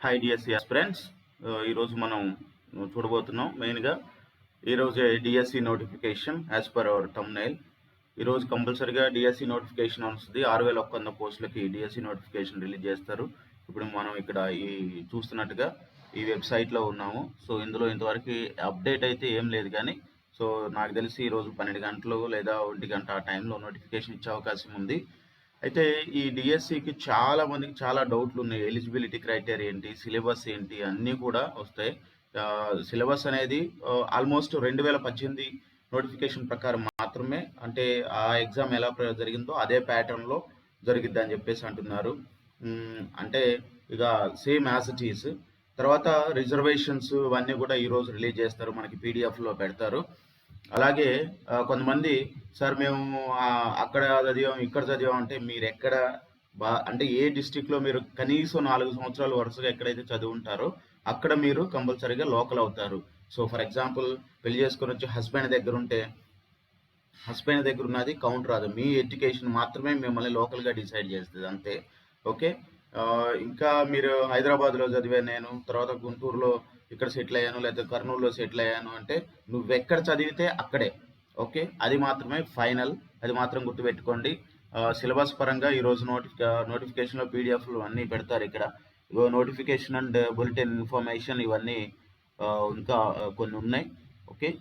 Hi DSC aspirants. ఈరోజు మనం చూడబోతున్నాం మెయిన్గా ఈరోజే DSC notification as per our thumbnail. ఈరోజు కంపల్సరీగా డిఎస్సి నోటిఫికేషన్ వస్తుంది. 6,100 పోస్టులకి డిఎస్సి నోటిఫికేషన్ రిలీజ్ చేస్తారు. ఇప్పుడు మనం ఇక్కడ ఈ చూస్తున్నట్టుగా ఈ వెబ్సైట్లో ఉన్నాము. సో ఇందులో ఇంతవరకు అప్డేట్ అయితే ఏం లేదు, కానీ సో నాకు తెలిసి ఈరోజు 12 గంటలు లేదా 1 గంట ఆ టైంలో నోటిఫికేషన్ ఇచ్చే అవకాశం ఉంది. అయితే ఈ డిఎస్సికి చాలా మందికి చాలా డౌట్లు ఉన్నాయి. ఎలిజిబిలిటీ క్రైటీరియా ఏంటి, సిలబస్ ఏంటి, అన్నీ కూడా వస్తాయి. సిలబస్ అనేది ఆల్మోస్ట్ 2018 నోటిఫికేషన్ ప్రకారం మాత్రమే, అంటే ఆ ఎగ్జామ్ ఎలా జరిగిందో అదే ప్యాటర్న్లో జరిగిద్ది అని చెప్పేసి అంటున్నారు. అంటే ఇక సేమ్ యాజ్ ఇట్ ఈస్. తర్వాత రిజర్వేషన్స్ ఇవన్నీ కూడా ఈరోజు రిలీజ్ చేస్తారు, మనకి పీడిఎఫ్లో పెడతారు. అలాగే కొంతమంది సార్ మేము అక్కడ చదివాం ఇక్కడ చదివాం అంటే మీరు ఎక్కడ అంటే ఏ డిస్టిక్లో మీరు కనీసం 4 సంవత్సరాలు వరుసగా ఎక్కడైతే చదువుంటారో అక్కడ మీరు కంపల్సరీగా లోకల్ అవుతారు. సో ఫర్ ఎగ్జాంపుల్ పెళ్లి చేసుకొని వచ్చి హస్బెండ్ దగ్గర ఉంటే హస్బెండ్ దగ్గర ఉన్నది కౌంట్ రాదు, మీ ఎడ్యుకేషన్ మాత్రమే మిమ్మల్ని లోకల్గా డిసైడ్ చేస్తుంది అంతే. ఓకే, ఇంకా మీరు హైదరాబాద్లో చదివాను నేను, తర్వాత గుంటూరులో ఇక్కడ సెటిల్ అయ్యాను, లేకపోతే కర్నూలులో సెటిల్ అయ్యాను అంటే నువ్వెక్కడ చదివితే అక్కడే. ఓకే, అది మాత్రమే ఫైనల్, అది మాత్రం గుర్తుపెట్టుకోండి. సిలబస్ పరంగా ఈరోజు నోటిఫికేషన్లో పీడిఎఫ్లు అన్నీ పెడతారు. ఇక్కడ నోటిఫికేషన్ అండ్ బులెటిన్ ఇన్ఫర్మేషన్ ఇవన్నీ ఇంకా కొన్ని ఉన్నాయి. ఓకే,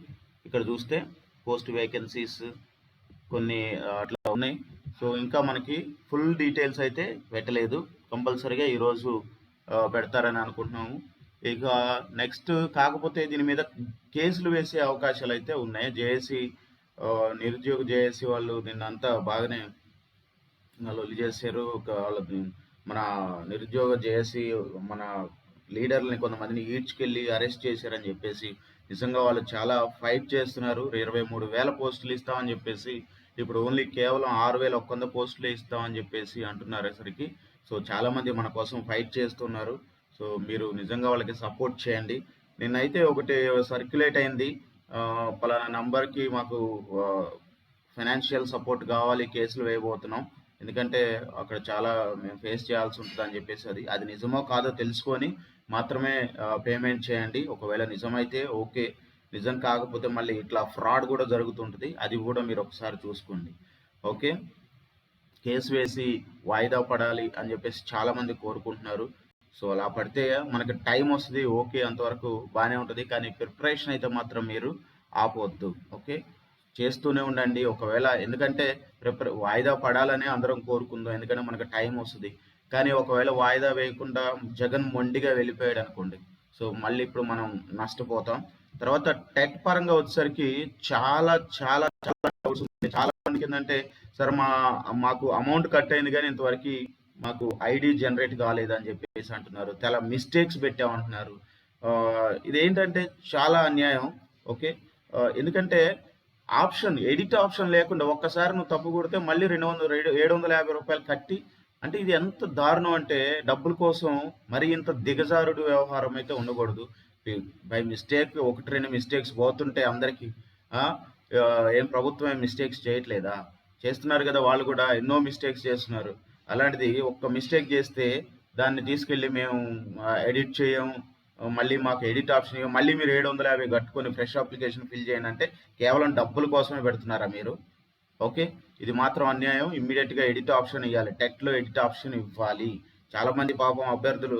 ఇక్కడ చూస్తే పోస్ట్ వేకెన్సీస్ కొన్ని అట్లా ఉన్నాయి. సో ఇంకా మనకి ఫుల్ డీటెయిల్స్ అయితే పెట్టలేదు, కంపల్సరీగా ఈరోజు పెడతారని అనుకుంటున్నాము. ఇక నెక్స్ట్ కాకపోతే దీని మీద కేసులు వేసే అవకాశాలు అయితే ఉన్నాయి. జేఏసీ నిరుద్యోగ జేఏసీ వాళ్ళు నిన్నంతా బాగానే లొల్లి చేశారు. వాళ్ళని మన నిరుద్యోగ జేఏసీ మన లీడర్లని కొంతమందిని ఈడ్చుకెళ్ళి అరెస్ట్ చేశారని చెప్పేసి నిజంగా వాళ్ళు చాలా ఫైట్ చేస్తున్నారు. 23,000 పోస్టులు ఇస్తామని చెప్పేసి ఇప్పుడు ఓన్లీ కేవలం 6,100 పోస్టులే ఇస్తామని చెప్పేసి అంటున్నారు అసలుకి. సో చాలామంది మన కోసం ఫైట్ చేస్తున్నారు. సో మీరు నిజంగా వాళ్ళకి సపోర్ట్ చేయండి. నిన్నైతే ఒకటి సర్క్యులేట్ అయింది, పలానా నంబర్కి మాకు ఫైనాన్షియల్ సపోర్ట్ కావాలి, కేసులు వేయబోతున్నాం, ఎందుకంటే అక్కడ చాలా మేము ఫేస్ చేయాల్సి ఉంటుంది అని చెప్పేసి అది నిజమో కాదో తెలుసుకొని మాత్రమే పేమెంట్ చేయండి. ఒకవేళ నిజమైతే ఓకే, నిజం కాకపోతే మళ్ళీ ఇట్లా ఫ్రాడ్ కూడా జరుగుతుంటుంది, అది కూడా మీరు ఒకసారి చూసుకోండి. ఓకే, కేసు వేసి వాయిదా పడాలి అని చెప్పేసి చాలామంది కోరుకుంటున్నారు. సో అలా పడితే మనకి టైం వస్తుంది, ఓకే, అంతవరకు బాగానే ఉంటుంది, కానీ ప్రిపరేషన్ అయితే మాత్రం మీరు ఆపవద్దు. ఓకే, చేస్తూనే ఉండండి. ఒకవేళ ఎందుకంటే వాయిదా పడాలని అందరం కోరుకుందాం, ఎందుకంటే మనకు టైం వస్తుంది. కానీ ఒకవేళ వాయిదా వేయకుండా జగన్ మొండిగా వెళ్ళిపోయాడు అనుకోండి, సో మళ్ళీ ఇప్పుడు మనం నష్టపోతాం. తర్వాత టెట్ పరంగా వచ్చేసరికి చాలా చాలా చాలా డౌట్స్ ఉన్నాయి. చాలా మందికి ఏంటంటే సార్ మాకు అమౌంట్ కట్ అయింది కానీ ఇంతవరకు మాకు ఐడి జనరేట్ కాలేదని చెప్పేసి అంటున్నారు, చాలా మిస్టేక్స్ పెట్టామంటున్నారు. ఇదేంటంటే చాలా అన్యాయం. ఓకే, ఎందుకంటే ఆప్షన్ ఎడిట్ ఆప్షన్ లేకుండా ఒక్కసారి నువ్వు తప్పు కొడితే మళ్ళీ 750 రూపాయలు కట్టి, అంటే ఇది ఎంత దారుణం అంటే డబ్బుల కోసం మరి ఇంత దిగజారుడు వ్యవహారం అయితే ఉండకూడదు. బై మిస్టేక్ 1-2 మిస్టేక్స్ పోతుంటే అందరికీ ఏం ప్రభుత్వం ఏం మిస్టేక్స్ చేయట్లేదా? చేస్తున్నారు కదా, వాళ్ళు కూడా ఎన్నో మిస్టేక్స్ చేస్తున్నారు. అలాంటిది ఒక్క మిస్టేక్ చేస్తే దాన్ని తీసుకెళ్ళి మేము ఎడిట్ చేయము, మళ్ళీ మాకు ఎడిట్ ఆప్షన్ ఇవ్వం, మళ్ళీ మీరు 750 కట్టుకొని ఫ్రెష్ అప్లికేషన్ ఫిల్ చేయండి అంటే కేవలం డబ్బుల కోసమే పెడుతున్నారా మీరు? ఓకే, ఇది మాత్రం అన్యాయం. ఇమ్మీడియట్గా ఎడిట్ ఆప్షన్ ఇవ్వాలి, టెట్లో ఎడిట్ ఆప్షన్ ఇవ్వాలి. చాలామంది పాపం అభ్యర్థులు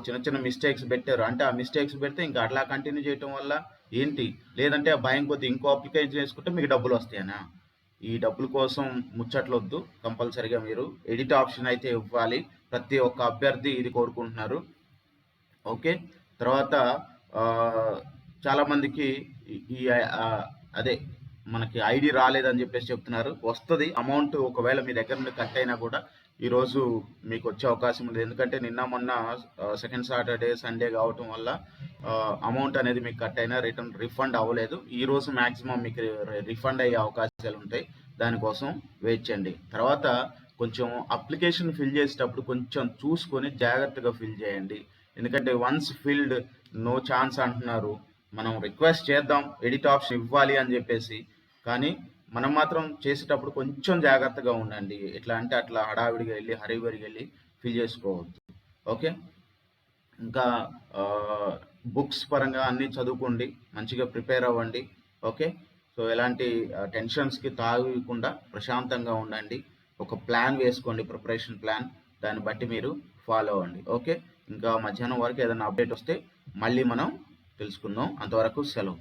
చిన్న చిన్న మిస్టేక్స్ పెట్టారు, అంటే ఆ మిస్టేక్స్ పెడితే ఇంకా అట్లా కంటిన్యూ చేయటం వల్ల ఏంటి, లేదంటే ఆ భయం కొద్ది ఇంకో అప్లికేషన్ వేసుకుంటే మీకు డబ్బులు వస్తాయనా? ఈ డబ్బుల కోసం ముచ్చట్లొద్దు, కంపల్సరిగా మీరు ఎడిట్ ఆప్షన్ అయితే ఇవ్వాలి. ప్రతి ఒక్క అభ్యర్థి ఇది కోరుకుంటున్నారు. ఓకే, తర్వాత చాలామందికి ఈ అదే మనకి ఐడి రాలేదని చెప్పేసి చెప్తున్నారు. వస్తుంది అమౌంట్, ఒకవేళ మీ దగ్గర నుండి కట్ అయినా కూడా ఈరోజు మీకు వచ్చే అవకాశం ఉంది. ఎందుకంటే నిన్న మొన్న సెకండ్ సాటర్డే సండే కావటం వల్ల అమౌంట్ అనేది మీకు కట్ అయినా రిఫండ్ అవ్వలేదు. ఈరోజు మ్యాక్సిమం మీకు రిఫండ్ అయ్యే అవకాశాలు ఉంటాయి, దానికోసం వెయిట్ చేయండి. తర్వాత కొంచెం అప్లికేషన్ ఫిల్ చేసేటప్పుడు కొంచెం చూసుకొని జాగ్రత్తగా ఫిల్ చేయండి, ఎందుకంటే వన్స్ ఫిల్డ్ నో ఛాన్స్ అంటున్నారు. మనం రిక్వెస్ట్ చేద్దాం ఎడిట్ ఆప్షన్ ఇవ్వాలి అని చెప్పేసి, కానీ మనం మాత్రం చేసేటప్పుడు కొంచెం జాగ్రత్తగా ఉండండి. ఎట్లా అంటే అట్లా హడావిడిగా వెళ్ళి హరీబరిగా వెళ్ళి ఫిల్ చేసుకోవద్దు. ఓకే, ఇంకా బుక్స్ పరంగా అన్నీ చదువుకోండి, మంచిగా ప్రిపేర్ అవ్వండి. ఓకే, సో ఎలాంటి టెన్షన్స్కి తాగకుండా ప్రశాంతంగా ఉండండి. ఒక ప్లాన్ వేసుకోండి, ప్రిపరేషన్ ప్లాన్, దాన్ని బట్టి మీరు ఫాలో అవ్వండి. ఓకే, ఇంకా మధ్యాహ్నం వరకు ఏదైనా అప్డేట్ వస్తే మళ్ళీ మనం తెలుసుకుందాం. అంతవరకు సెలవు.